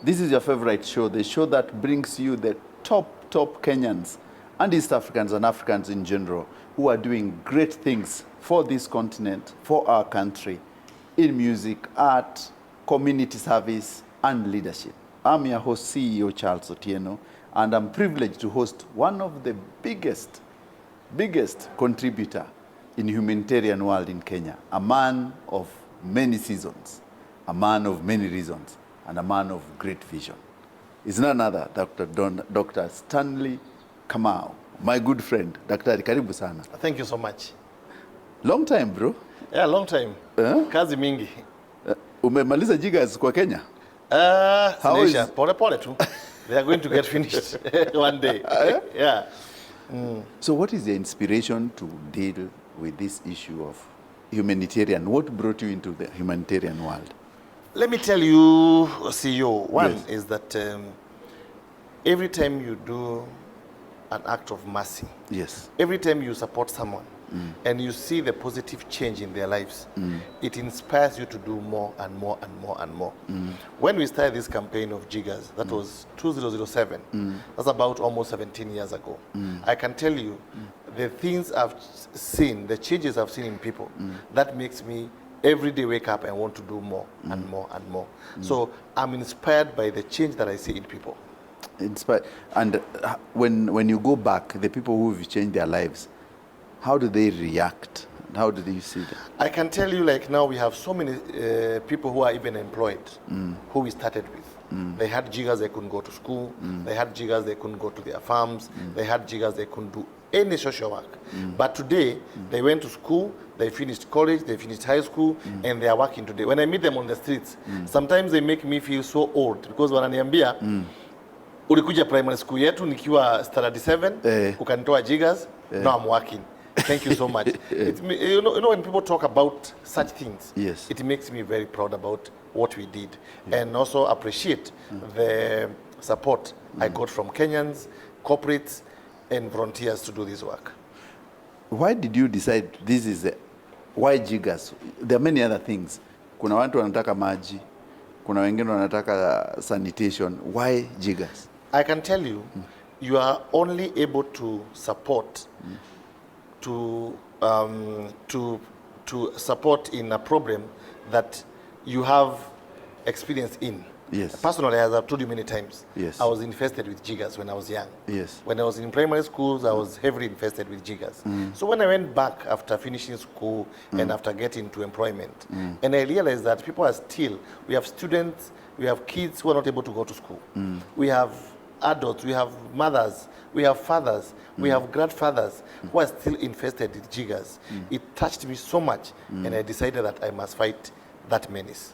This is your favorite show, the show that brings you the top Kenyans and East Africans and Africans in general who are doing great things for this continent, for our country, in music, art, community service, and leadership. I'm your host, CEO Charles Otieno, and I'm privileged to host one of the biggest contributor in humanitarian world in Kenya, a man of many seasons, a man of many reasons, and a man of great vision. Is none other Dr. Stanley Kamau, my good friend. Dr. Karibu sana. Thank you so much. Long time, bro. Yeah, long time. Kazi mingi. Umemaliza jiggers kwa Kenya? How is pole tu. They are going to get finished one day. Yeah. So what is the inspiration to deal with this issue of humanitarian? What brought you into the humanitarian world? Let me tell you, CEO, one Yes. is that every time you do an act of mercy, Yes. every time you support someone, and you see the positive change in their lives, it inspires you to do more and more and more and more. When we started this campaign of jiggers, that was 2007, that's about almost 17 years ago. I can tell you, the things I've seen, the changes I've seen in people, that makes me every day wake up and want to do more and more and more. So I'm inspired by the change that I see in people. Inspired. And when you go back, the people who've changed their lives, how do they react? How do you see that? I can tell you, like now we have so many people who are even employed, who we started with. They had jiggers, they couldn't go to school. They had jiggers, they couldn't go to their farms. They had jiggers, they couldn't do any social work. But today, they went to school, they finished college, they finished high school, and they are working today. When I meet them on the streets, sometimes they make me feel so old because wananiambia, ulikuja primary school yetu nikiwa standard 7, ukanitoa jiggers, now I'm working. Thank you so much. You know, when people talk about such things, Yes. it makes me very proud about what we did, and also appreciate the support I got from Kenyans, corporates, and volunteers to do this work. Why did you decide this is why jiggers? There are many other things. Kuna watu wanataka maji, kuna wengine wanataka sanitation. Why jiggers? I can tell you, you are only able to support to support in a problem that you have experience in. Yes. Personally, as I've told you many times, Yes. I was infested with jiggers when I was young. Yes. When I was in primary schools, I was heavily infested with jiggers. So when I went back after finishing school and after getting to employment, and I realized that people are still, we have students, we have kids who are not able to go to school. We have adults, we have mothers, we have fathers, we have grandfathers who are still infested with jiggers. It touched me so much, and I decided that I must fight that menace.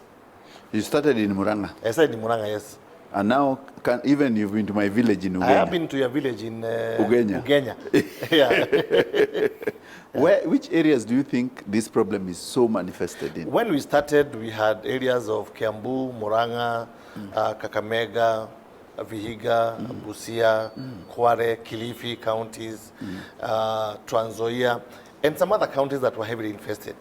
You started in Muranga, I started in Muranga, yes. and now even you've been to my village in Ugenya. I have been to your village in Ugenya. Yeah. Which areas do you think this problem is so manifested in? When we started, we had areas of Kiambu, Muranga, Kakamega, Vihiga, Busia, Kware, Kilifi counties, Trans Nzoia, and some other counties that were heavily infested.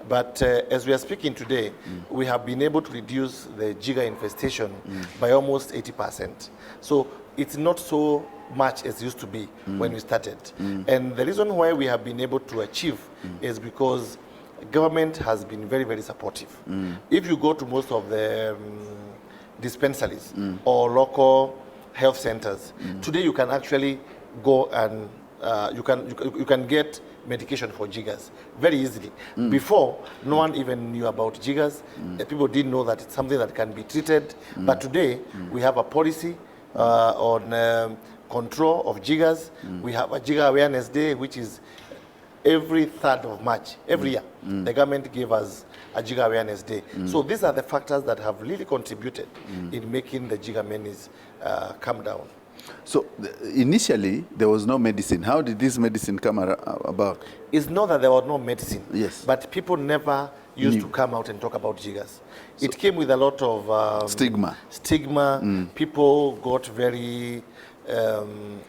But as we are speaking today, we have been able to reduce the jigger infestation by almost 80%. So it's not so much as it used to be when we started. And the reason why we have been able to achieve is because government has been very, very supportive. If you go to most of the dispensaries or local health centers, today you can actually go and you can get medication for jiggers very easily. Before, no one even knew about jiggers. People didn't know that it's something that can be treated. But today, we have a policy on control of jiggers. We have a Jigger Awareness Day, which is every 3rd of March, every year. The government gave us a Jigger Awareness Day. So these are the factors that have really contributed in making the jigger menace come down. So initially, there was no medicine. How did this medicine come about? It's not that there was no medicine, Yes. but people never used to come out and talk about jiggers. It came with a lot of Stigma. People got very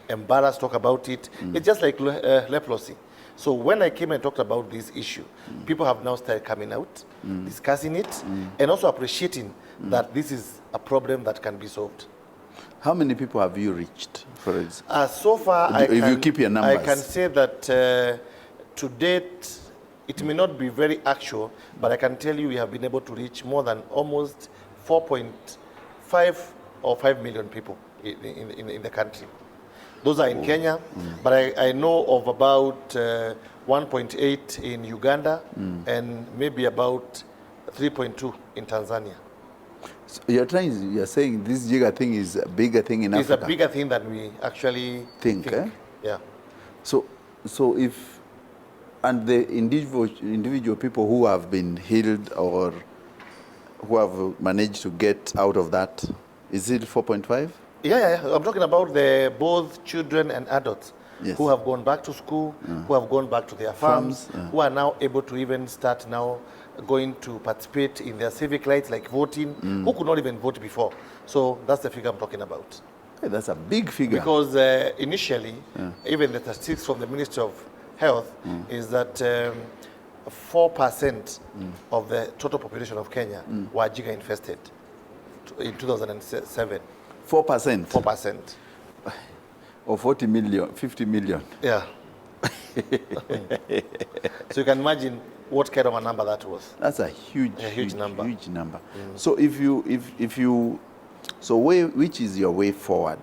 embarrassed to talk about it. It's just like leprosy. So when I came and talked about this issue, people have now started coming out, discussing it, and also appreciating that this is a problem that can be solved. How many people have you reached, for example? So far, If you keep your numbers. I can say that to date, it may not be very actual, but I can tell you we have been able to reach more than almost 4.5 or 5 million people in the country. Those are in Kenya, but I know of about 1.8 in Uganda and maybe about 3.2 in Tanzania. So you're saying this jigger thing is a bigger thing in Africa? It's a bigger thing than we actually think. Yeah. So if, and the individual people who have been healed or who have managed to get out of that, is it 4.5? Yeah. I'm talking about both children and adults who have gone back to school, who have gone back to their farms, who are now able to even start now going to participate in their civic rights like voting, who could not even vote before. So that's the figure I'm talking about. Hey, that's a big figure. Because initially, even the statistics from the Ministry of Health is that 4% of the total population of Kenya were jigger infested in 2007. 4%? 4%. Or 40 million, 50 million. Yeah. So you can imagine what kind of a number that was. That's a huge number. Huge number. So if you, so which is your way forward?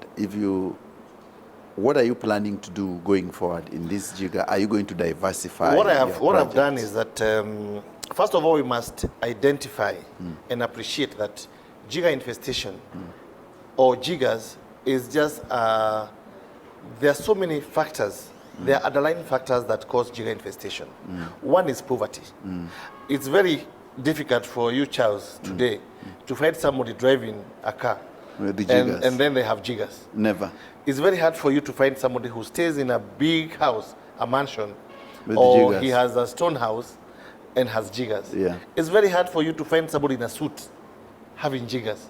What are you planning to do going forward in this jigger? Are you going to diversify? What I've done is that first of all we must identify and appreciate that jigger infestation or jiggers is just there are so many factors. There are underlying factors that cause jigger infestation. One is poverty. It's very difficult for you, Charles, today to find somebody driving a car with the jiggers. And then they have jiggers. Never. It's very hard for you to find somebody who stays in a big house, a mansion, with or jiggers. he has a stone house and has jiggers. Yeah. It's very hard for you to find somebody in a suit having jiggers.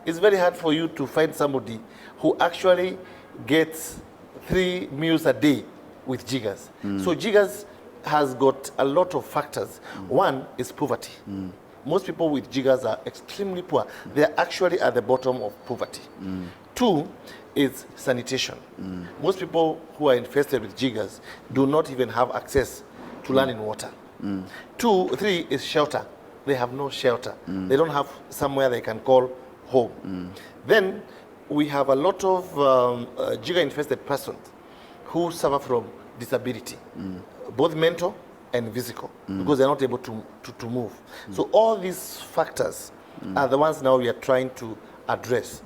It's very hard for you to find somebody who actually gets 3 meals a day with jiggers. So jiggers has got a lot of factors. One is poverty. Most people with jiggers are extremely poor. They are actually at the bottom of poverty. 2 is sanitation. Most people who are infested with jiggers do not even have access to running water. 3 is shelter. They have no shelter. They don't have somewhere they can call home. Then we have a lot of jigger-infested persons who suffer from disability, both mental and physical, because they're not able to move. So all these factors are the ones now we are trying to address.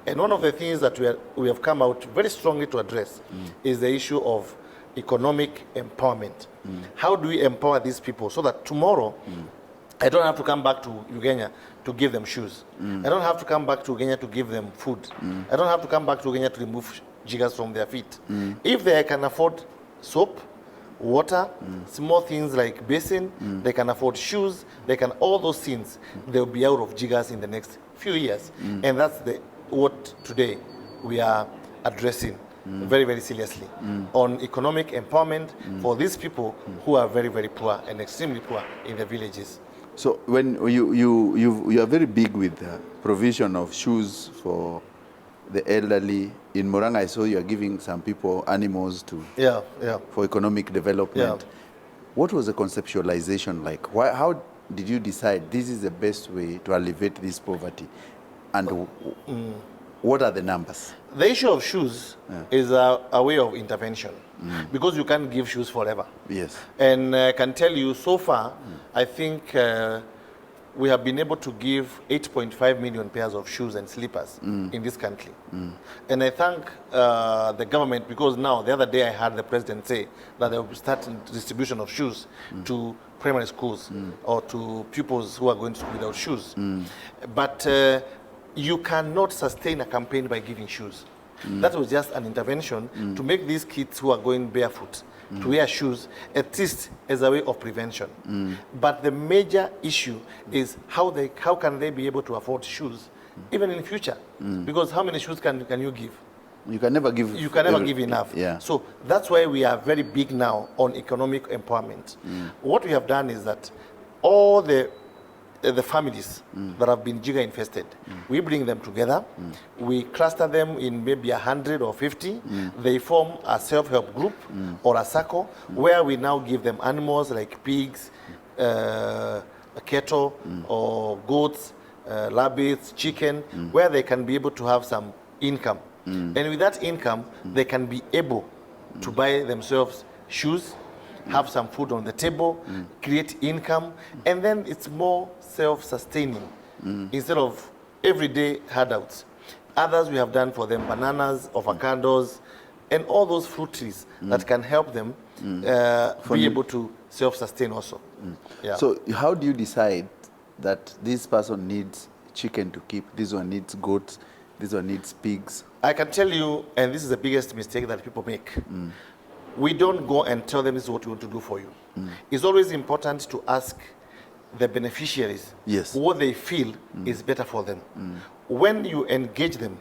And one of the things that we have come out very strongly to address is the issue of economic empowerment. How do we empower these people so that tomorrow I don't have to come back to Uganda to give them shoes. I don't have to come back to Uganda to give them food. I don't have to come back to Uganda to remove jiggers from their feet. If they can afford soap, water, small things like basin, they can afford shoes, they can all those things, they'll be out of jiggers in the next few years. And that's what today we are addressing very, very seriously on economic empowerment for these people who are very, very poor and extremely poor in the villages. So when you are very big with the provision of shoes for the elderly. In Murang'a, I saw you are giving some people animals to for economic development. What was the conceptualization like? How did you decide this is the best way to alleviate this poverty? And what are the numbers? The issue of shoes is a way of intervention because you can't give shoes forever. Yes. And I can tell you so far, I think we have been able to give 8.5 million pairs of shoes and slippers in this country. And I thank the government because now, the other day I heard the president say that they will start distribution of shoes to primary schools or to pupils who are going to school without shoes. But you cannot sustain a campaign by giving shoes. That was just an intervention to make these kids who are going barefoot to wear shoes, at least as a way of prevention. But the major issue is how can they be able to afford shoes, even in the future? Because how many shoes can you give? You can never give. You can never give enough. Yeah. So that's why we are very big now on economic empowerment. What we have done is that all the families that have been jigger infested, we bring them together, we cluster them in maybe 100 or 50, they form a self-help group or a circle where we now give them animals like pigs, cattle or goats, rabbits, chicken, where they can be able to have some income. And with that income, they can be able to buy themselves shoes, have some food on the table, create income, and then it's more self-sustaining instead of everyday handouts. Others we have done for them bananas, avocados, and all those fruit trees that can help them be able to self-sustain also. Yeah. So how do you decide that this person needs chicken to keep, this one needs goats, this one needs pigs? I can tell you, and this is the biggest mistake that people make, we don't go and tell them this is what we want to do for you. It's always important to ask the beneficiaries what they feel is better for them. When you engage them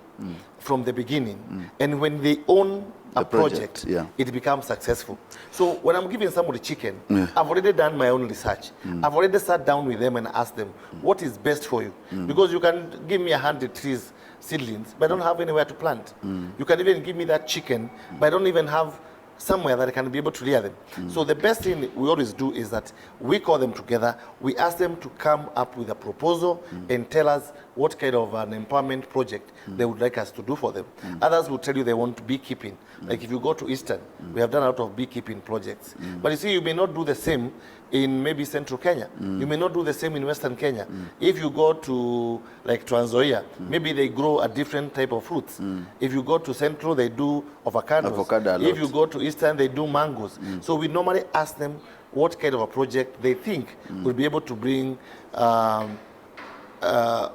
from the beginning, and when they own a project, it becomes successful. So when I'm giving somebody chicken, I've already done my own research. I've already sat down with them and asked them what is best for you. Because you can give me 100 trees, seedlings, but I don't have anywhere to plant. You can even give me that chicken, but I don't even have somewhere that I can be able to rear them. So the best thing we always do is that we call them together, we ask them to come up with a proposal and tell us what kind of an empowerment project they would like us to do for them. Others will tell you they want beekeeping. Like if you go to Eastern, we have done a lot of beekeeping projects. But you see, you may not do the same in maybe Central Kenya. You may not do the same in Western Kenya. If you go to like Trans-Nzoia, maybe they grow a different type of fruits. If you go to Central, they do avocados. If you go to Eastern, they do mangoes. So we normally ask them what kind of a project they think will be able to bring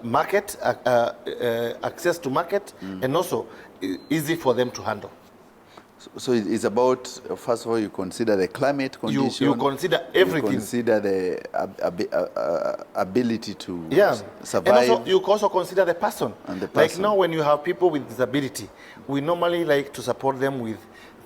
market, access to market, and also easy for them to handle. So it's about, first of all, you consider the climate condition. You consider everything. You consider the ability to survive. And also, you also consider the person. And the person. Like now, when you have people with disability, we normally like to support them with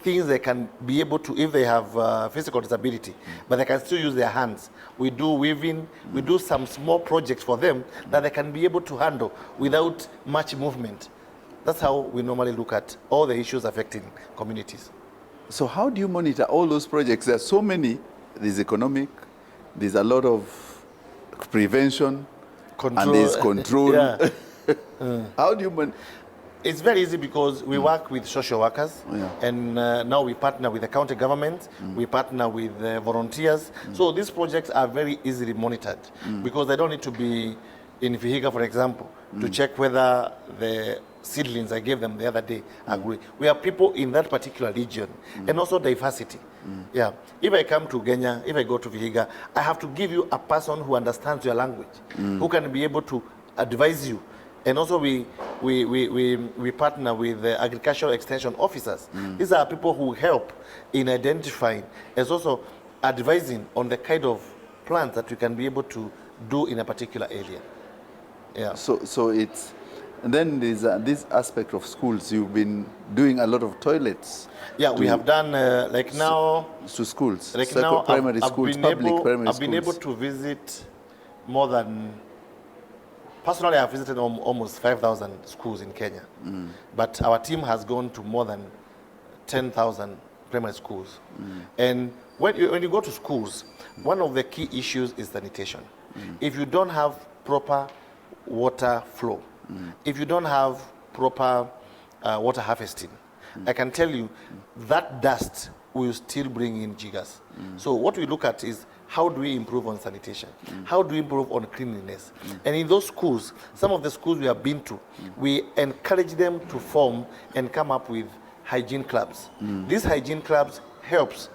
things they can be able to, if they have physical disability, but they can still use their hands. We do weaving, we do some small projects for them that they can be able to handle without much movement. That's how we normally look at all the issues affecting communities. So how do you monitor all those projects? There are so many. There's economic, there's a lot of prevention, and there's control. How do you monitor? It's very easy because we work with social workers, and now we partner with the county government, we partner with volunteers. So these projects are very easily monitored because they don't need to be in Vihiga, for example, to check whether the seedlings I gave them the other day agree. We have people in that particular region and also diversity. Yeah. If I come to Kenya, if I go to Vihiga, I have to give you a person who understands your language, who can be able to advise you. And also we partner with the agricultural extension officers. These are people who help in identifying as also advising on the kind of plants that we can be able to do in a particular area. Yeah. So it's, and then there's this aspect of schools. You've been doing a lot of toilets. Yeah, we have done like now to schools, like now primary schools, public primary schools. I've been able to visit more than. Personally, I've visited almost 5,000 schools in Kenya, but our team has gone to more than 10,000 primary schools. And when you go to schools, one of the key issues is sanitation. If you don't have proper water flow, if you don't have proper water harvesting, I can tell you that dust will still bring in jiggers. So what we look at is how do we improve on sanitation? How do we improve on cleanliness? And in those schools, some of the schools we have been to, we encourage them to form and come up with hygiene clubs. These hygiene clubs helps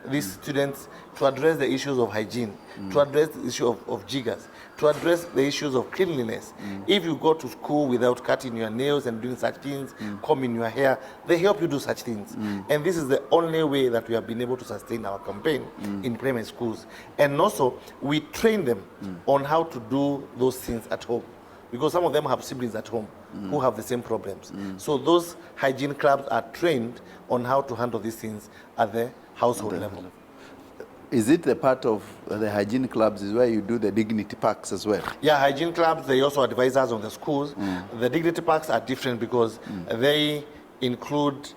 these students to address the issues of hygiene, to address the issue of jiggers, to address the issues of cleanliness. If you go to school without cutting your nails and doing such things, combing your hair, they help you do such things. And this is the only way that we have been able to sustain our campaign in primary schools. And also, we train them on how to do those things at home, because some of them have siblings at home who have the same problems. So those hygiene clubs are trained on how to handle these things at the household level. Is it the part of the hygiene clubs is where you do the dignity packs as well? Yeah, hygiene clubs, they also advise us on the schools. The dignity packs are different because they include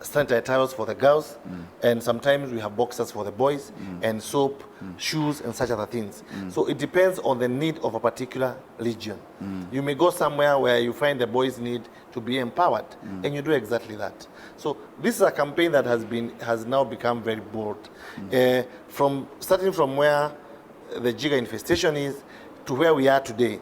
sanitary towels for the girls, and sometimes we have boxers for the boys, and soap, shoes, and such other things. So it depends on the need of a particular region. You may go somewhere where you find the boys need to be empowered, and you do exactly that. So this is a campaign that has now become very bold. Starting from where the jigger infestation is to where we are today,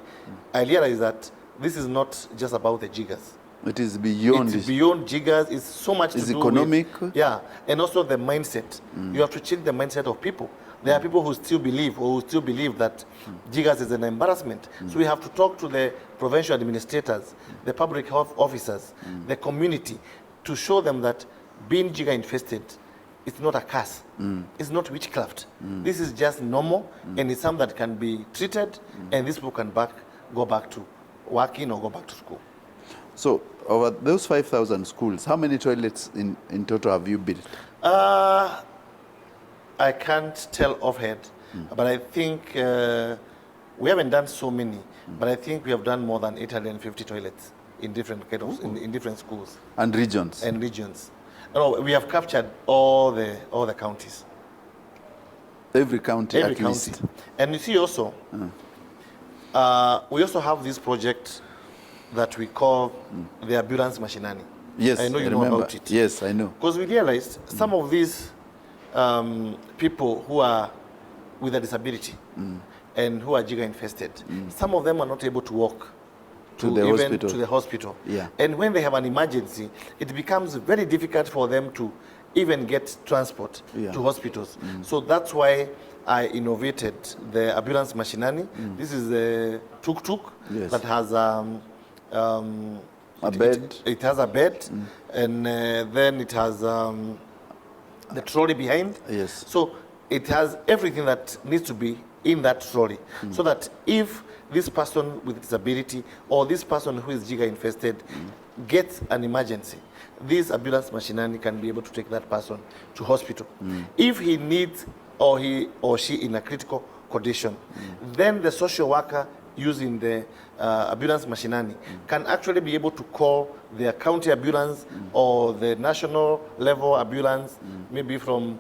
I realize that this is not just about the jiggers. It is beyond. It's beyond jiggers. It's so much to do economic. With, yeah, and also the mindset. You have to change the mindset of people. There are people who still believe that jiggers is an embarrassment. So we have to talk to the provincial administrators, the public health officers, the community, to show them that being jigger infested, it's not a curse. It's not witchcraft. This is just normal, and it's something that can be treated, and these people can go back to working or go back to school. So, over those 5,000 schools, how many toilets in total have you built? I can't tell offhand, but I think we haven't done so many, but I think we have done more than 850 toilets in different in different schools and regions. No, we have captured all the counties. Every county, at least. And you see also, we also have this project that we call the ambulance machiney. Yes, I know you know about it. Yes, I know. Because we realized some of these people who are with a disability and who are jigger infested, some of them are not able to walk to the hospital. Yeah. And when they have an emergency, it becomes very difficult for them to even get transport to hospitals. So that's why I innovated the ambulance machiney. This is a tuk-tuk that has a bed. It has a bed, and then it has the trolley behind. Yes. So it has everything that needs to be in that trolley, so that if this person with disability or this person who is jigger infested gets an emergency, this ambulance machiney can be able to take that person to hospital. If he needs or he or she in a critical condition, then the social worker using the ambulance machiney can actually be able to call their county ambulance or the national level ambulance, maybe from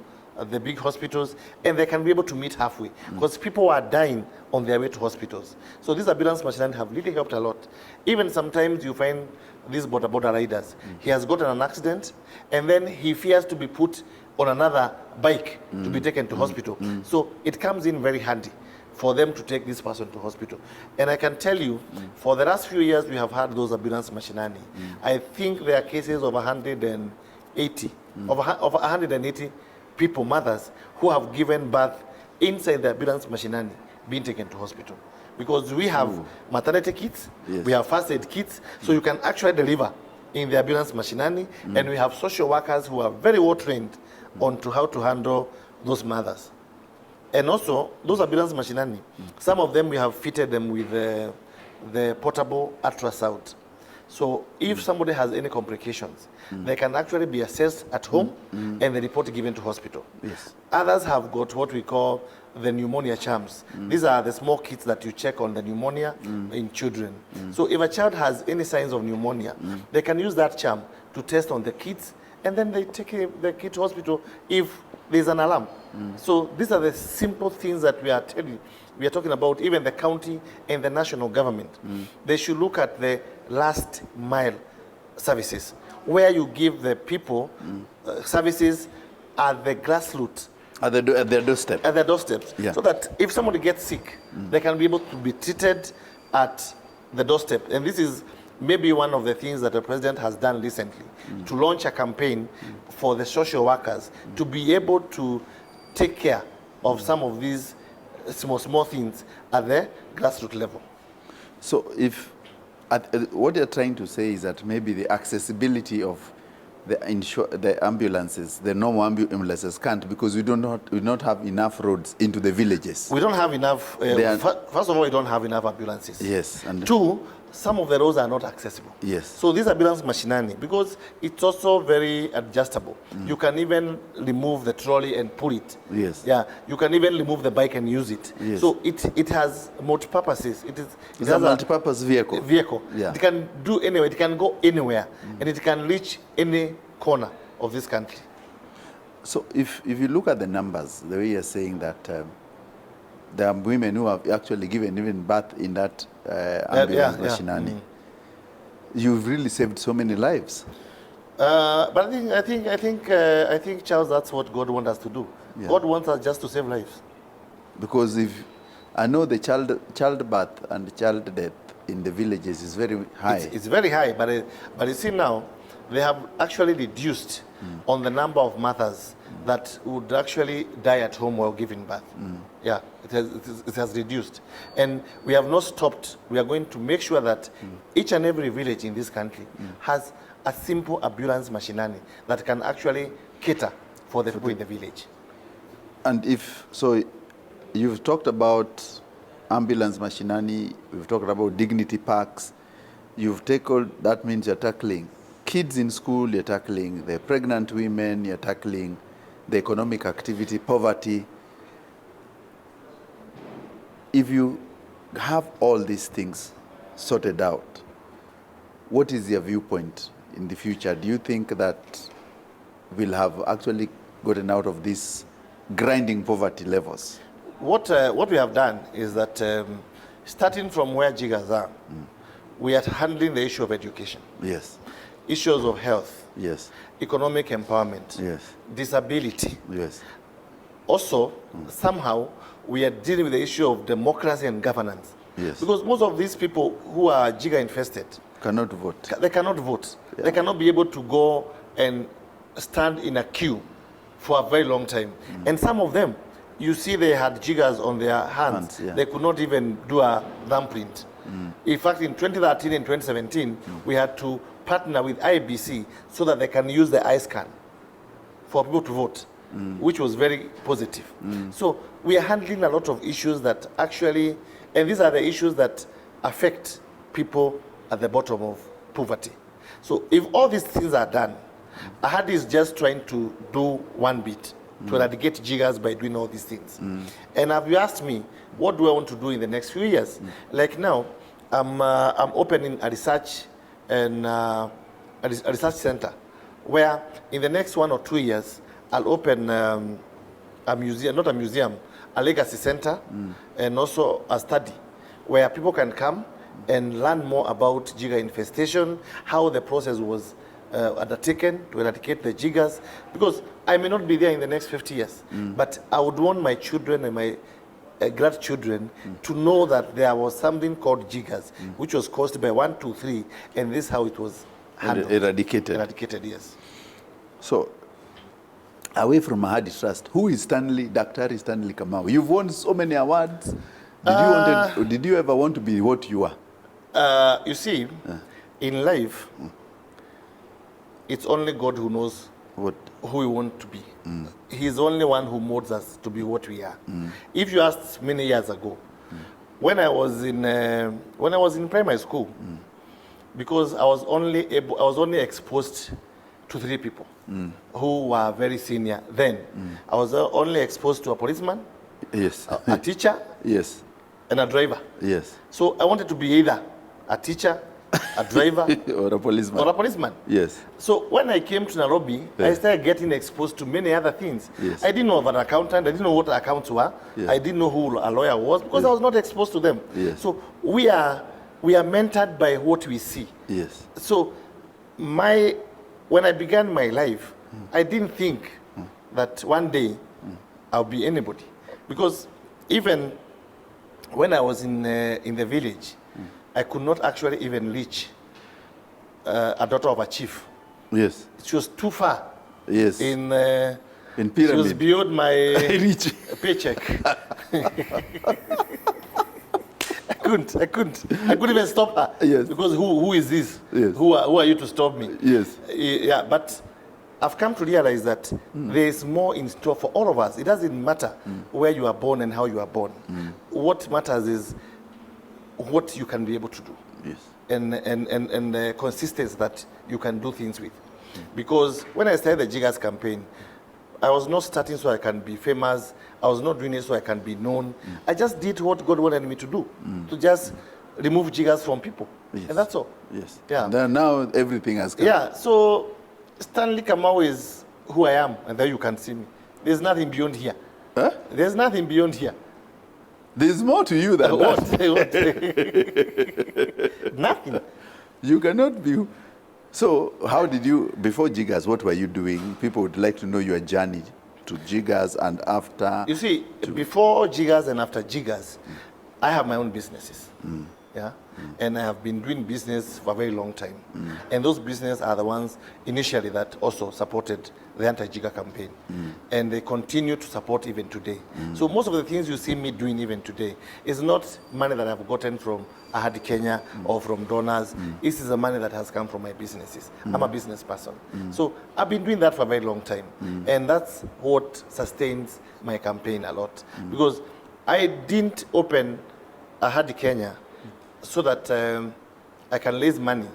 the big hospitals, and they can be able to meet halfway because people are dying on their way to hospitals. So these ambulance machiney have really helped a lot. Even sometimes you find these border riders, he has gotten an accident and then he fears to be put on another bike to be taken to hospital. So it comes in very handy for them to take this person to hospital. And I can tell you, for the last few years, we have had those ambulance machiney. I think there are cases of 180, of 180 people, mothers, who have given birth inside the ambulance machiney being taken to hospital. Because we have maternity kits, we have first aid kits, so you can actually deliver in the ambulance machiney, and we have social workers who are very well trained on to how to handle those mothers. And also, those ambulance machiney, some of them we have fitted them with the portable ultrasound. So if somebody has any complications, they can actually be assessed at home and the report given to hospital. Yes. Others have got what we call the pneumonia charms. These are the small kits that you check on the pneumonia in children. So if a child has any signs of pneumonia, they can use that charm to test on the kids, and then they take the kid to hospital if there's an alarm. So these are the simple things that we are talking about. Even the county and the national government, they should look at the last mile services, where you give the people services at the grassroots, at their doorstep. At their doorsteps, so that if somebody gets sick, they can be able to be treated at the doorstep. And this is maybe one of the things that the president has done recently, to launch a campaign for the social workers to be able to take care of some of these small things at the grassroots level. So if what you're trying to say is that maybe the accessibility of the ambulances, the normal ambulances can't, because we do not have enough roads into the villages. We don't have enough. First of all, we don't have enough ambulances. Yes. And two, some of the roads are not accessible. Yes. So this ambulance machiney, because it's also very adjustable. You can even remove the trolley and pull it. Yes. Yeah. You can even remove the bike and use it. Yes. So it has multi-purposes. It's a multi-purpose vehicle. Yeah. It can do anywhere. It can go anywhere, and it can reach any corner of this country. So if you look at the numbers, the way you're saying that there are women who have actually given even birth in that ambulance machiney, you've really saved so many lives. But I think, Charles, that's what God wants us to do. Yeah. God wants us just to save lives. Because if I know the childbirth and child death in the villages is very high. It's very high, but you see now, they have actually reduced on the number of mothers that would actually die at home while giving birth. Yeah, it has reduced. And we have not stopped. We are going to make sure that each and every village in this country has a simple ambulance machiney that can actually cater for the people in the village. And so you've talked about ambulance machiney, we've talked about dignity parks, you've tackled, that means you're tackling kids in school, you're tackling the pregnant women, you're tackling the economic activity, poverty. If you have all these things sorted out, what is your viewpoint in the future? Do you think that we'll have actually gotten out of these grinding poverty levels? What we have done is that starting from where jiggers are, we are handling the issue of education. Yes. Issues of health, Yes. economic empowerment, Yes. disability. Yes. Also, somehow, we are dealing with the issue of democracy and governance. Yes. Because most of these people who are jigger infested, Cannot vote. they cannot vote. Yeah. They cannot be able to go and stand in a queue for a very long time. And some of them, you see they had jiggers on their hands. Yeah. They could not even do a thumbprint. In fact, in 2013 and 2017, we had to partner with IBC so that they can use the eye scan for people to vote, which was very positive. So we are handling a lot of issues that actually, and these are the issues that affect people at the bottom of poverty. So if all these things are done, Ahadi is just trying to do one bit to eradicate jiggers by doing all these things. And if you asked me, what do I want to do in the next few years? Like now, I'm opening a research and a research center where in the next 1 or 2 years, I'll open a museum, not a museum, a legacy center, and also a study where people can come and learn more about jigger infestation, how the process was undertaken to eradicate the jiggers, because I may not be there in the next 50 years, but I would want my children and my grandchildren to know that there was something called jiggers, which was caused by 1, 2, 3, and this is how it was handled. Eradicated. Eradicated, yes. So, away from Ahadi Trust, who is Dr. Stanley Kamau? You've won so many awards. Did you ever want to be what you are? You see, in life, it's only God who knows who we want to be. He's the only one who molds us to be what we are. If you asked many years ago, when I was in primary school, because I was only exposed to 3 people who were very senior then. I was only exposed to a policeman, Yes. a teacher, Yes. and a driver. Yes. So I wanted to be either a teacher, a driver, Or a policeman. or a policeman. Yes. So when I came to Nairobi, I started getting exposed to many other things. Yes. I didn't know of an accountant. I didn't know what accounts were. Yeah. I didn't know who a lawyer was because I was not exposed to them. Yes. So we are mentored by what we see. Yes. So when I began my life, I didn't think that one day I'll be anybody, because even when I was in the village, I could not actually even reach a daughter of a chief. Yes. She was too far. Yes. In Pyramid. She was beyond my Reach. paycheck. I couldn't even stop her. Yes. Because who is this? Yes. Who are you to stop me? Yes. Yeah, but I've come to realize that there is more in store for all of us. It doesn't matter where you are born and how you are born. What matters is what you can be able to do. Yes. and the consistency that you can do things with. Because when I started the Jiggers campaign, I was not starting so I can be famous. I was not doing it so I can be known. I just did what God wanted me to do, to just remove jiggers from people. Yes. And that's all. Yes. Yeah. And then now everything has come. Yeah, so Stanley Kamau is who I am, and there you can see me. There's nothing beyond here. Huh? There's nothing beyond here. There's more to you than What? that. Nothing. You cannot be. So how did you, before Jiggers, what were you doing? People would like to know your journey to Jiggers and after. You see, before Jiggers and after Jiggers, I have my own businesses. Yeah, and I have been doing business for a very long time. And those businesses are the ones initially that also supported the anti-jigger campaign. And they continue to support even today. So most of the things you see me doing even today is not money that I've gotten from Ahadi Kenya or from donors. This is the money that has come from my businesses. I'm a business person. So I've been doing that for a very long time. And that's what sustains my campaign a lot. Because I didn't open Ahadi Kenya so that I can raise money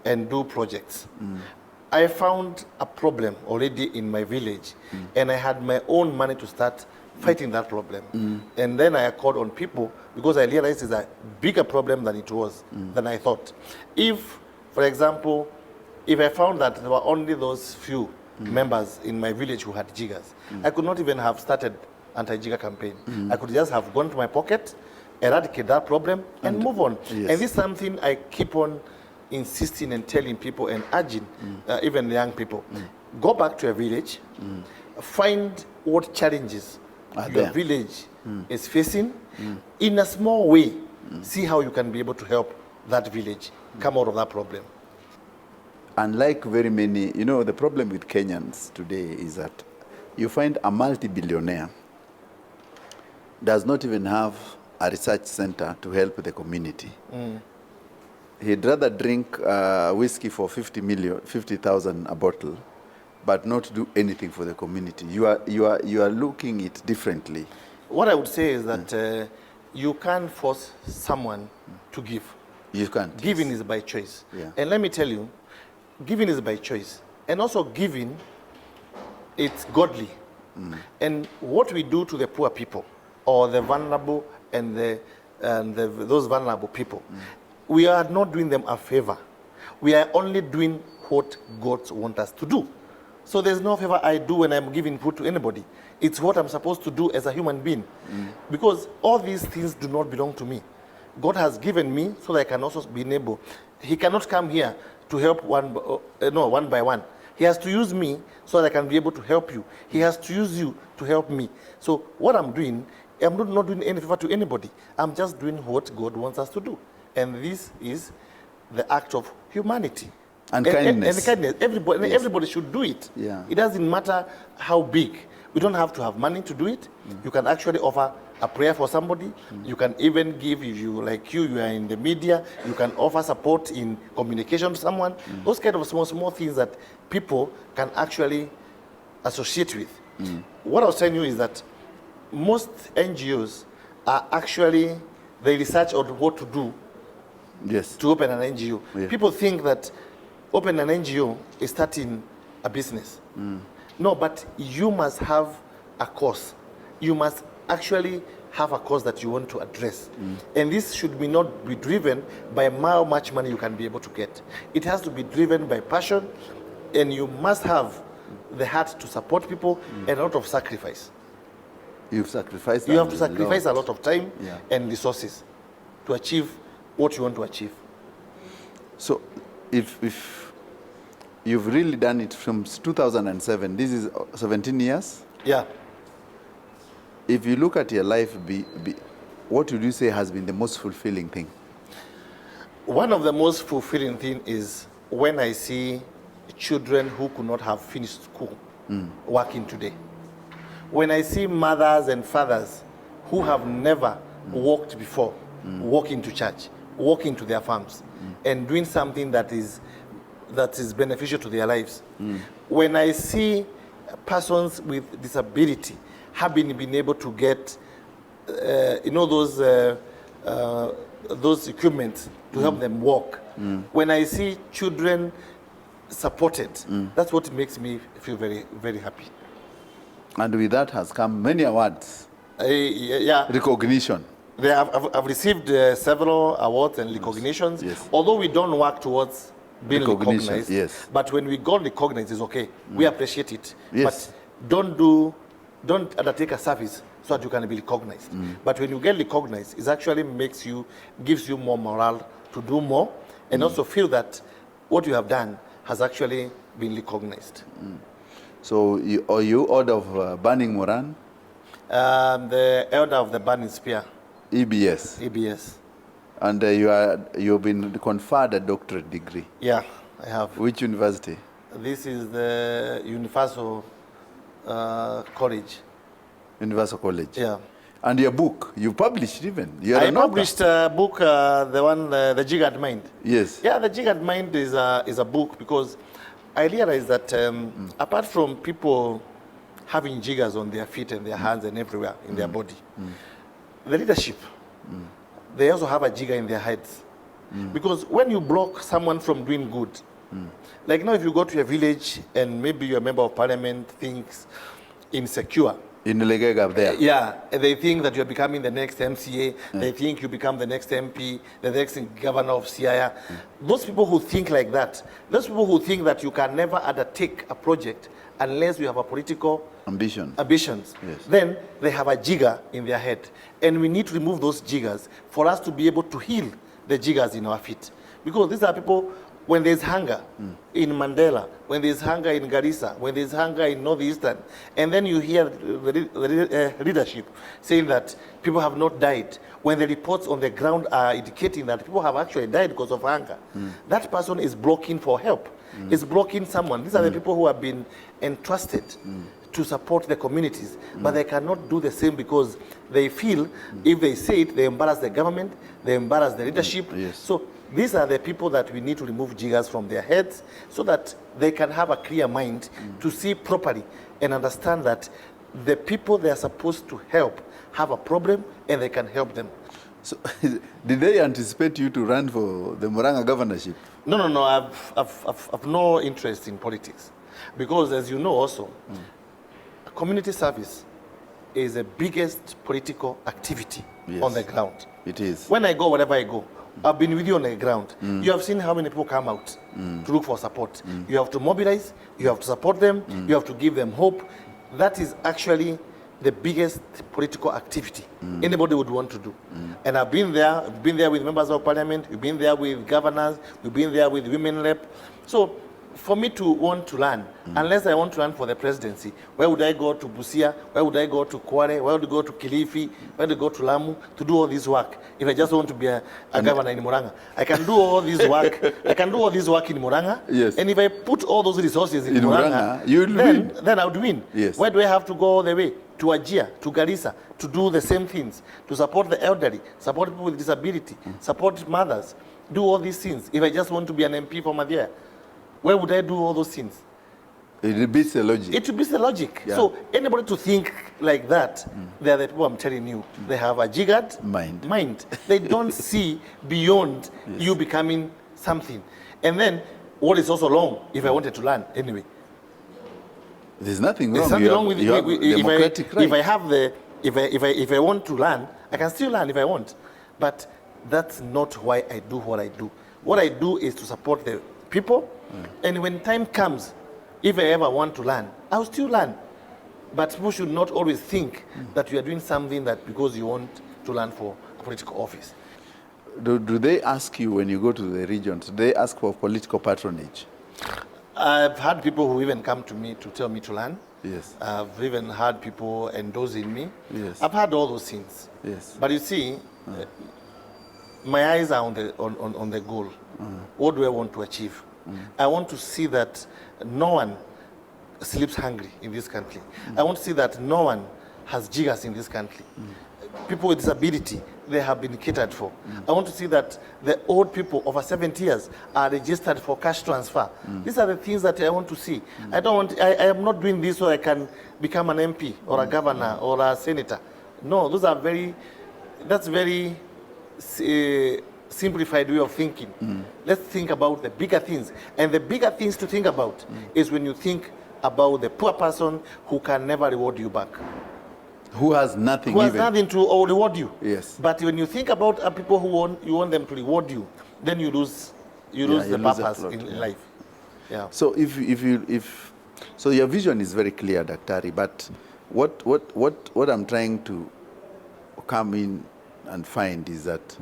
and do projects. I found a problem already in my village, and I had my own money to start fighting that problem. And then I called on people because I realized it's a bigger problem than it was, than I thought. If, for example, if I found that there were only those few members in my village who had jiggers, I could not even have started anti-jigger campaign. I could just have gone to my pocket, eradicate that problem, and move on. Yes. And this is something I keep on insisting and telling people and urging, even the young people. Go back to your village, find what challenges your village is facing. In a small way, see how you can be able to help that village come out of that problem. Unlike very many, you know, the problem with Kenyans today is that you find a multi-billionaire does not even have a research center to help the community. He'd rather drink whiskey for 50,000 a bottle, but not do anything for the community. You are looking it differently. What I would say is that you can't force someone to give. You can't. Giving is by choice. Yeah. And let me tell you, giving is by choice. And also giving, it's godly. And what we do to the poor people or the vulnerable and those vulnerable people, we are not doing them a favor. We are only doing what God wants us to do. So there's no favor I do when I'm giving food to anybody. It's what I'm supposed to do as a human being. Because all these things do not belong to me. God has given me so that I can also be able. He cannot come here to help one by one. He has to use me so that I can be able to help you. He has to use you to help me. So what I'm doing, I'm not doing any favor to anybody. I'm just doing what God wants us to do. And this is the act of humanity. And kindness. And kindness. Everybody should do it. Yeah. It doesn't matter how big. We don't have to have money to do it. You can actually offer a prayer for somebody. You can even give, if you are in the media, you can offer support in communication to someone. Those kind of small things that people can actually associate with. What I was telling you is that most NGOs are actually, they research on what to do to open an NGO. Yeah. People think that open an NGO is starting a business. No, but you must have a cause. You must actually have a cause that you want to address. And this should not be driven by how much money you can be able to get. It has to be driven by passion, and you must have the heart to support people and a lot of sacrifice. You've sacrificed. You have to sacrifice a lot of time Yeah. and resources to achieve what you want to achieve. So if you've really done it from 2007, this is 17 years. Yeah. If you look at your life, what would you say has been the most fulfilling thing? One of the most fulfilling things is when I see children who could not have finished school working today. When I see mothers and fathers who have never walked before, walking to church, walking to their farms, and doing something that is beneficial to their lives. When I see persons with disability having been able to get, those those equipment to help them walk. When I see children supported, that's what makes me feel very, very happy. And with that has come many awards, Yeah. recognition. I've received several awards and recognitions, Yes. although we don't work towards being Recognition, recognized. yes. But when we got recognized, it's okay. We appreciate it. Yes. But don't undertake a service so that you can be recognized. But when you get recognized, it actually gives you more morale to do more, and also feel that what you have done has actually been recognized. So are you Order of Burning Moran? The Elder of the Burning Spear, EBS. EBS. And you've been conferred a doctorate degree. Yeah, I have. Which university? This is the Universal College. Universal College. Yeah. And your book, you published even. You're I an author. published a book, the Jiggered Mind. Yes. Yeah, the Jiggered Mind is a book because I realized that apart from people having jiggers on their feet and their hands and everywhere in their body, the leadership, they also have a jigger in their heads. Because when you block someone from doing good, like now if you go to a village and maybe your member of parliament thinks insecure, In Legega up there. yeah, they think that you're becoming the next MCA, they think you become the next MP, the next governor of CIA. Those people who think like that, those people who think that you can never undertake a project unless you have a political ambitions, Yes. then they have a jigger in their head. And we need to remove those jiggers for us to be able to heal the jiggers in our feet. Because these are people, when there's hunger in Mandela, when there's hunger in Garissa, when there's hunger in Northeastern, and then you hear the leadership saying that people have not died, when the reports on the ground are indicating that people have actually died because of hunger, that person is blocking for help, is blocking someone. These are the people who have been entrusted to support the communities, but they cannot do the same because they feel if they say it, they embarrass the government, they embarrass the leadership. Yes. So these are the people that we need to remove jiggers from their heads so that they can have a clear mind to see properly and understand that the people they are supposed to help have a problem and they can help them. So, did they anticipate you to run for the Murang'a governorship? No. I've no interest in politics because, as you know, also, community service is the biggest political activity on the ground. It is. When I go, wherever I go, I've been with you on the ground. You have seen how many people come out to look for support. You have to mobilize, you have to support them, you have to give them hope. That is actually the biggest political activity anybody would want to do. And I've been there with members of parliament, we've been there with governors, we've been there with women rep. So for me to want to learn, unless I want to run for the presidency, where would I go to Busia? Where would I go to Kware? Where would I go to Kilifi? Where would I go to Lamu to do all this work? If I just want to be a governor in Murang'a, I can do all this work. I can do all this work in Murang'a. Yes. And if I put all those resources in Murang'a, Murang'a, then I would win. Yes. Where do I have to go all the way? To Ajia, to Garissa, to do the same things, to support the elderly, support people with disability, support mothers, do all these things. If I just want to be an MP for Madhya, where would I do all those things? It beats the logic. It beats the logic. Yeah. So anybody to think like that, they are the people I'm telling you. They have a jiggered mind. They don't see beyond you becoming something. And then what is also wrong, if I wanted to learn anyway. There's nothing wrong. There's something wrong with democratic right. If I want to learn, I can still learn if I want. But that's not why I do what I do. What I do is to support the people. And when time comes, if I ever want to learn, I'll still learn. But people should not always think that you are doing something that because you want to learn for a political office. Do they ask you when you go to the regions, do they ask for political patronage? I've had people who even come to me to tell me to learn. Yes. I've even had people endorsing me. Yes. I've had all those things. Yes. But you see, my eyes are on the goal. What do I want to achieve? I want to see that no one sleeps hungry in this country. I want to see that no one has jiggers in this country. People with disability, they have been catered for. I want to see that the old people over 70 years are registered for cash transfer. These are the things that I want to see. I am not doing this so I can become an MP or a governor or a senator. No, that's very simplified way of thinking. Let's think about the bigger things. And the bigger things to think about is when you think about the poor person who can never reward you back. Who has nothing Who has even. nothing to reward you. Yes. But when you think about people who you want them to reward you, then you lose the lose the purpose plot, in life. Yeah. So so your vision is very clear, Daktari, but what I'm trying to come in and find is that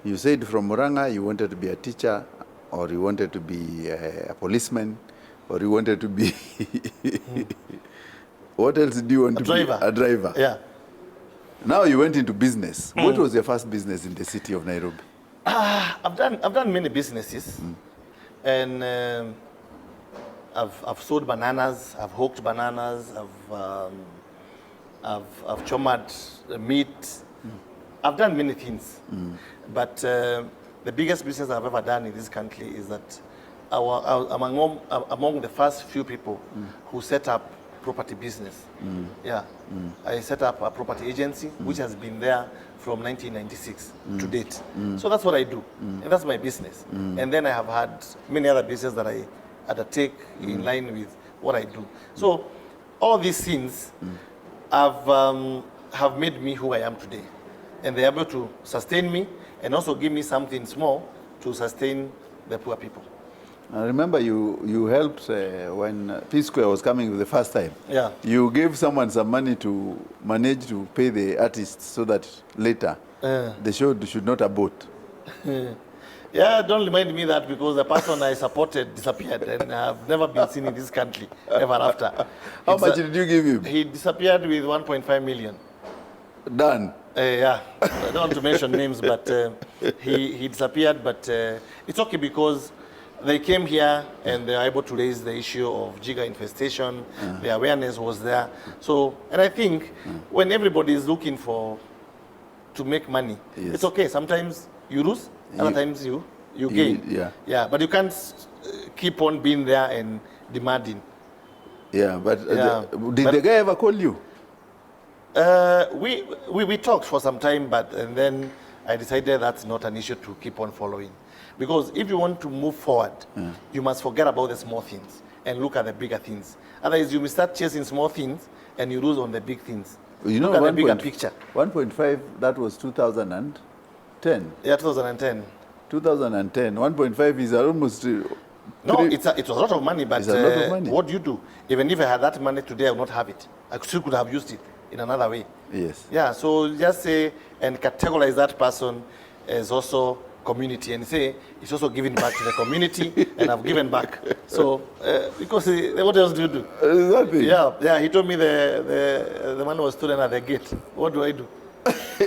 you said from Murang'a you wanted to be a teacher, or you wanted to be a policeman, or you wanted to be what else do you want to driver. be? A driver. Yeah. Now you went into business. What was your first business in the city of Nairobi? I've done many businesses, and I've sold bananas, I've hawked bananas, I've chomed meat. I've done many things, but the biggest business I've ever done in this country is that I'm among the first few people who set up property business. Yeah, I set up a property agency which has been there from 1996 to date. So that's what I do, and that's my business. And then I have had many other businesses that I undertake in line with what I do. So all these things have made me who I am today, and they're able to sustain me and also give me something small to sustain the poor people. I remember you helped when P Square was coming the first time. Yeah. You gave someone some money to manage to pay the artists so that later the show should not abort. Yeah, don't remind me that, because the person I supported disappeared and I've never been seen in this country ever after. How much did you give him? He disappeared with 1.5 million. Done. Yeah, I don't want to mention names, but he disappeared. But it's okay, because they came here and they were able to raise the issue of jigger infestation. The awareness was there. So, and I think when everybody is looking to make money, it's okay. Sometimes you lose, other times you gain. Yeah, but you can't keep on being there and demanding. Yeah, but did the guy ever call you? We talked for some time, and then I decided that's not an issue to keep on following. Because if you want to move forward, you must forget about the small things and look at the bigger things. Otherwise, you will start chasing small things and you lose on the big things. You know, look at the bigger picture. 1.5, that was 2010. Yeah, 2010. 2010, 1.5 is almost... No, it was a lot of money, but it's a lot of money. What do you do? Even if I had that money today, I would not have it. I still could have used it in another way. Yes. Yeah, so just say and categorize that person as also community, and say it's also giving back to the community, and I've given back. So because what else do you do? Exactly. Yeah. He told me the money was stolen at the gate. What do I do?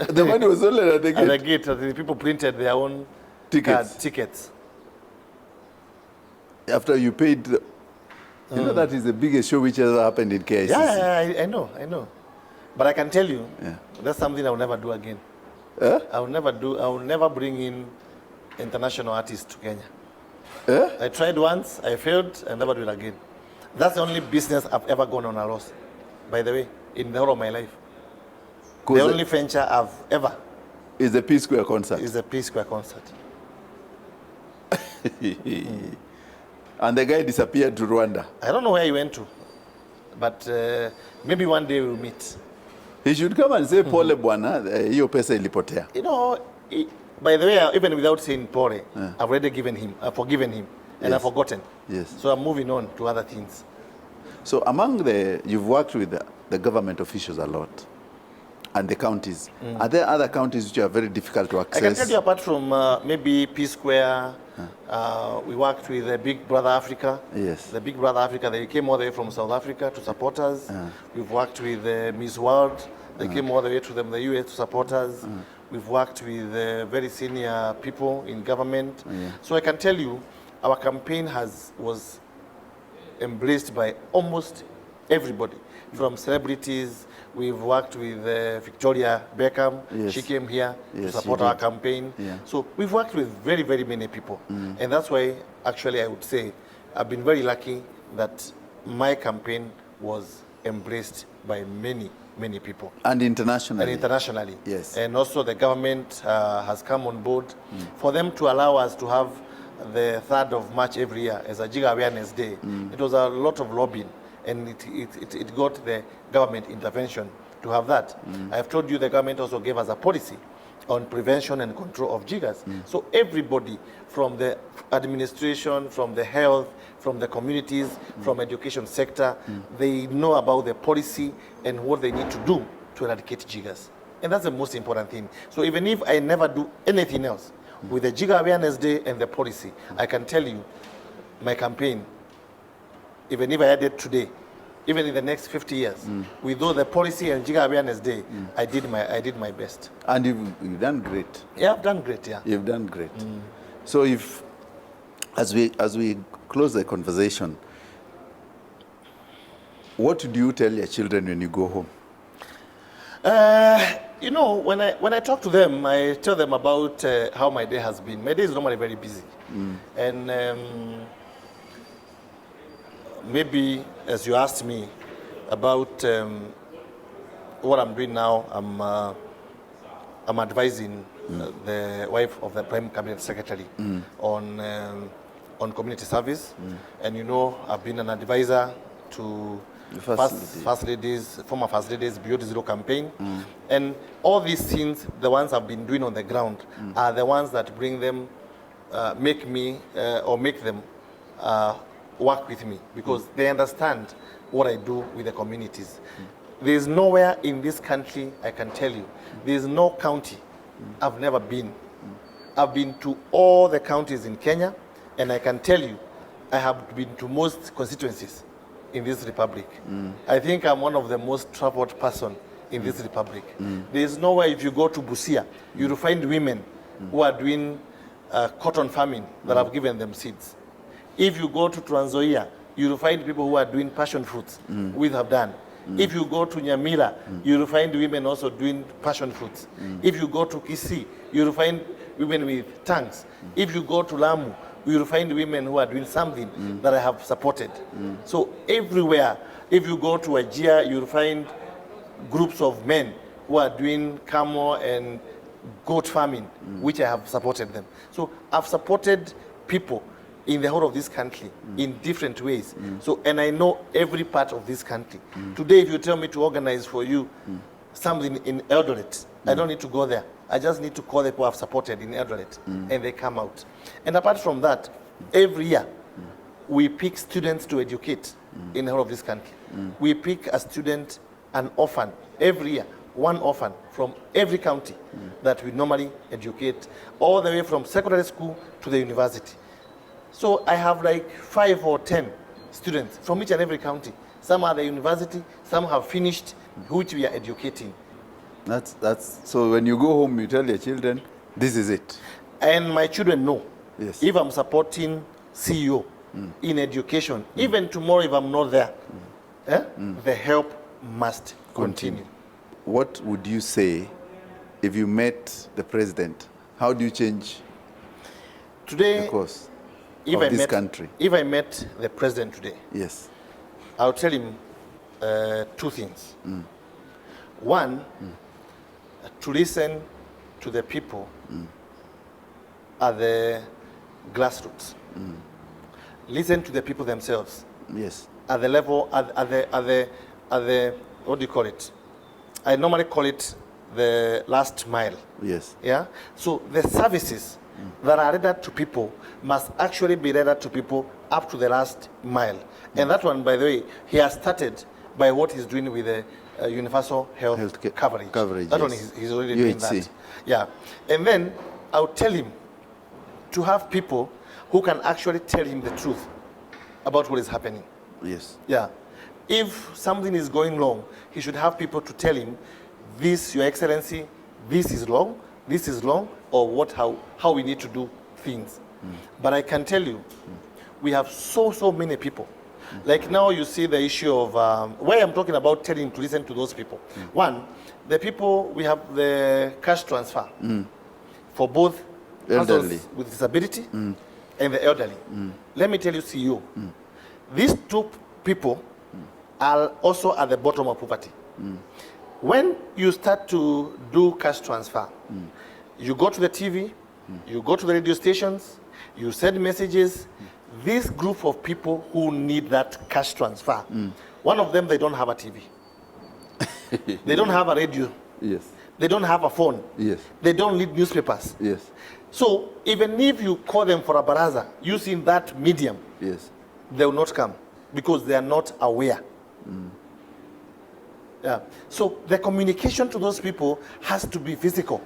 The money was stolen at the gate. At the gate, the people printed their own tickets. After you paid, you know that is the biggest show which ever happened in KICC. Yeah, I know. But I can tell you, that's something I will never do again. I will never bring in international artists to Kenya. I tried once, I failed, and never do it again. That's the only business I've ever gone on a loss, by the way, in the whole of my life. The only venture I've ever is the P Square concert. Is the P Square concert. And the guy disappeared to Rwanda. I don't know where he went to, but maybe one day we'll meet. He should come and say, Pole bwana, hiyo pesa ilipotea. You know, by the way, even without saying Pole, I've already forgiven him, and I've forgotten. Yes. So I'm moving on to other things. So you've worked with the government officials a lot, and the counties. Are there other counties which are very difficult to access? I can tell you, apart from maybe P Square, we worked with Big Brother Africa. Yes. The Big Brother Africa, they came all the way from South Africa to support us. We've worked with Miss World. They came all the way to the US to support us. We've worked with very senior people in government. So I can tell you, our campaign was embraced by almost everybody, from celebrities. We've worked with Victoria Beckham. Yes. She came here to support our campaign. So we've worked with very, very many people. And that's why, actually, I would say I've been very lucky that my campaign was embraced by many many people. And internationally. And internationally. Yes. And also the government has come on board for them to allow us to have the 3rd of March every year as a Jigger Awareness Day. It was a lot of lobbying, and it got the government intervention to have that. I have told you the government also gave us a policy on prevention and control of jiggers. So everybody from the administration, from the health, from the communities, from education sector, they know about the policy and what they need to do to eradicate jiggers. And that's the most important thing. So even if I never do anything else, with the Jigger Awareness Day and the policy, I can tell you my campaign, even if I had it today, even in the next 50 years, with all the policy and Jigger Awareness Day, I did my best. And you've done great. Yeah, I've done great, yeah. You've done great. So if, as we close the conversation, what do you tell your children when you go home? You know, when I talk to them, I tell them about how my day has been. My day is normally very busy. And maybe, as you asked me about what I'm doing now, I'm advising the wife of the Prime Cabinet Secretary on community service. And you know, I've been an advisor to First Ladies, former First Ladies Beyond Zero campaign. And all these things, the ones I've been doing on the ground, are the ones that bring them, make them work with me, because they understand what I do with the communities. There is nowhere in this country, I can tell you, there is no county I've never been. I've been to all the counties in Kenya, and I can tell you, I have been to most constituencies in this republic. I think I'm one of the most traveled person in this republic. There is nowhere, if you go to Busia, you will find women who are doing cotton farming that have given them seeds. If you go to Transoia, you will find people who are doing passion fruits, we have done. If you go to Nyamira, you will find women also doing passion fruits. If you go to Kisii, you will find women with tanks. If you go to Lamu, you will find women who are doing something that I have supported. So everywhere, if you go to Ajia, you will find groups of men who are doing camel and goat farming, which I have supported them. So I've supported people in the whole of this country in different ways. So, and I know every part of this country. Today, if you tell me to organize for you something in Eldoret, I don't need to go there. I just need to call the people I've supported in Eldoret, and they come out. And apart from that, every year, we pick students to educate in the whole of this country. We pick a student, an orphan, every year, one orphan from every county that we normally educate, all the way from secondary school to the university. So I have like 5 or 10 students from each and every county. Some are at the university, some have finished, which we are educating. That's so when you go home, you tell your children, this is it. And my children know. Yes. If I'm supporting CEO in education, even tomorrow if I'm not there, the help must continue. What would you say if you met the president? How do you change today, the course if of this country? If I met the president today, yes, I'll tell him 2 things. One, to listen to the people at the grassroots. Listen to the people themselves. Yes. At the level, at the what do you call it? I normally call it the last mile. Yes. Yeah. So the services that are rendered to people must actually be rendered to people up to the last mile. And that one, by the way, he has started by what he's doing with the universal health coverage. That one, he's already doing that. Yeah. And then I'll tell him to have people who can actually tell him the truth about what is happening. Yes. Yeah. If something is going wrong, he should have people to tell him, this, Your Excellency, this is wrong, or how we need to do things. But I can tell you, we have so many people. Like now you see the issue of, where I'm talking about telling him to listen to those people. One, the people, we have the cash transfer for both elderly with disability and the elderly. Let me tell you, CEO, these 2 people are also at the bottom of poverty. When you start to do cash transfer, you go to the TV, you go to the radio stations, you send messages. This group of people who need that cash transfer, one of them, they don't have a TV. They don't have a radio. Yes. They don't have a phone. Yes. They don't read newspapers. Yes. So even if you call them for a baraza using that medium, Yes. they will not come because they are not aware. Yeah. So the communication to those people has to be physical,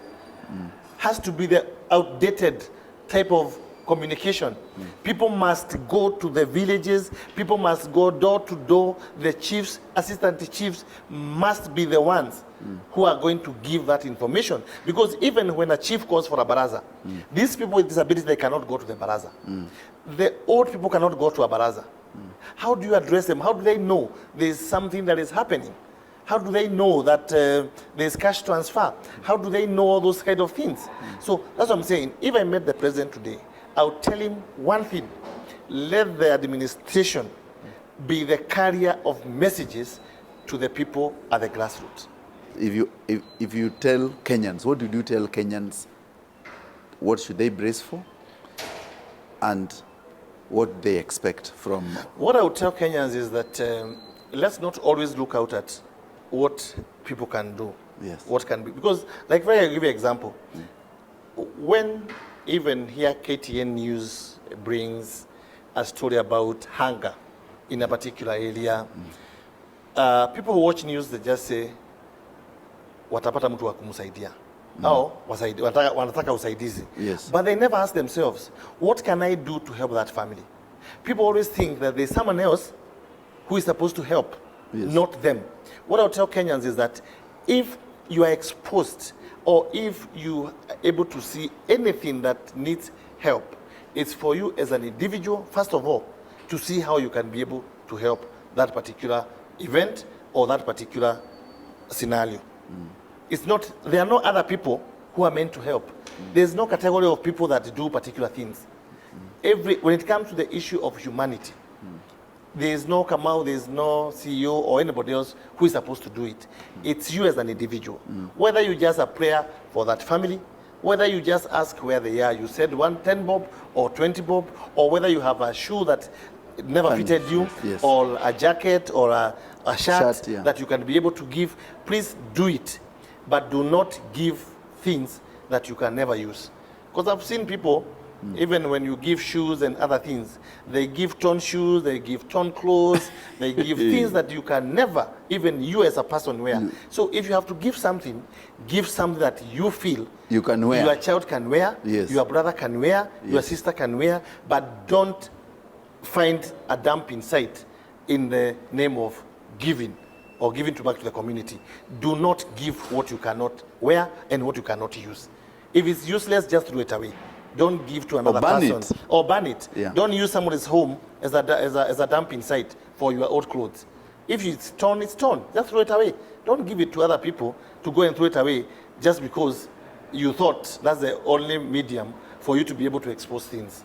has to be the outdated type of communication. People must go to the villages, people must go door to door. The chiefs, assistant chiefs must be the ones who are going to give that information. Because even when a chief calls for a baraza, these people with disabilities, they cannot go to the baraza. The old people cannot go to a baraza. How do you address them? How do they know there's something that is happening? How do they know that there's cash transfer? How do they know all those kind of things? So that's what I'm saying. If I met the president today, I would tell him one thing: let the administration be the carrier of messages to the people at the grassroots. If you tell Kenyans, what did you tell Kenyans? What should they brace for? And what they expect from... What I would tell Kenyans is that let's not always look out at what people can do. Yes. What can be, because like, if I give you an example, when even here KTN News brings a story about hunger in a particular area, people who watch news, they just say, watapata mtu wa kumsaidia. Au wanataka usaidizi. Yes. But they never ask themselves, what can I do to help that family? People always think that there's someone else who is supposed to help, not them. What I'll tell Kenyans is that if you are exposed or if you are able to see anything that needs help, it's for you as an individual, first of all, to see how you can be able to help that particular event or that particular scenario. It's not, there are no other people who are meant to help. There's no category of people that do particular things. When it comes to the issue of humanity, there is no Kamau, there is no CEO or anybody else who is supposed to do it. It's you as an individual. Whether you just a prayer for that family, whether you just ask where they are, you said 10 bob or 20 bob, or whether you have a shoe that never fitted you, or a jacket or a shirt that you can be able to give, please do it. But do not give things that you can never use. Because I've seen people, even when you give shoes and other things, they give torn shoes, they give torn clothes, they give things that you can never, even you as a person, wear. So if you have to give something that you feel you can wear, your child can wear, your brother can wear, your sister can wear, but don't find a dump inside in the name of giving or giving back to the community. Do not give what you cannot wear and what you cannot use. If it's useless, just throw it away. Don't give to another person. Or burn it. Don't use somebody's home as a dumping site for your old clothes. If it's torn, it's torn. Just throw it away. Don't give it to other people to go and throw it away just because you thought that's the only medium for you to be able to expose things.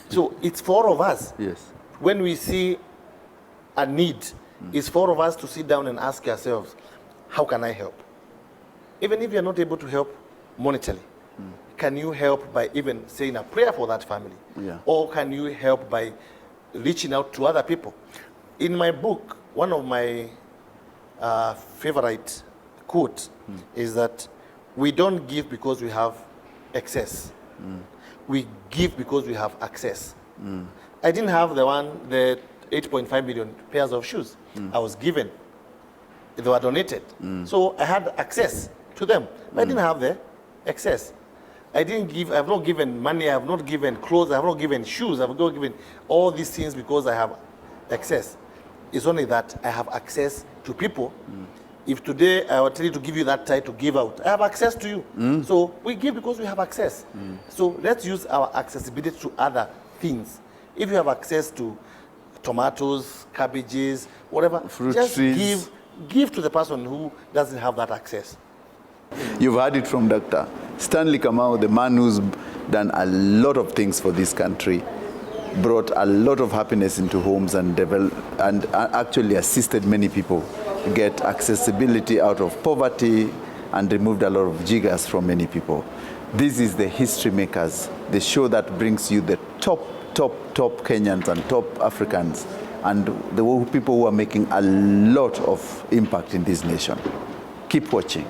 So it's for all of us. When we see a need, it's for all of us to sit down and ask ourselves, how can I help? Even if you're not able to help monetarily, can you help by even saying a prayer for that family? Or can you help by reaching out to other people? In my book, one of my favorite quotes is that we don't give because we have excess. We give because we have access. I didn't have the 8.5 million pairs of shoes. I was given. They were donated. So I had access to them. But I didn't have the excess. I have not given money, I have not given clothes, I have not given shoes, I have not given all these things because I have access. It's only that I have access to people. If today I will tell you to give you that tie to give out, I have access to you. So we give because we have access. So let's use our accessibility to other things. If you have access to tomatoes, cabbages, whatever, fruit just trees, give to the person who doesn't have that access. You've heard it from Dr. Stanley Kamau, the man who's done a lot of things for this country, brought a lot of happiness into homes and actually assisted many people get accessibility out of poverty, and removed a lot of jiggers from many people. This is the History Makers, the show that brings you the top Kenyans and top Africans, and the people who are making a lot of impact in this nation. Keep watching.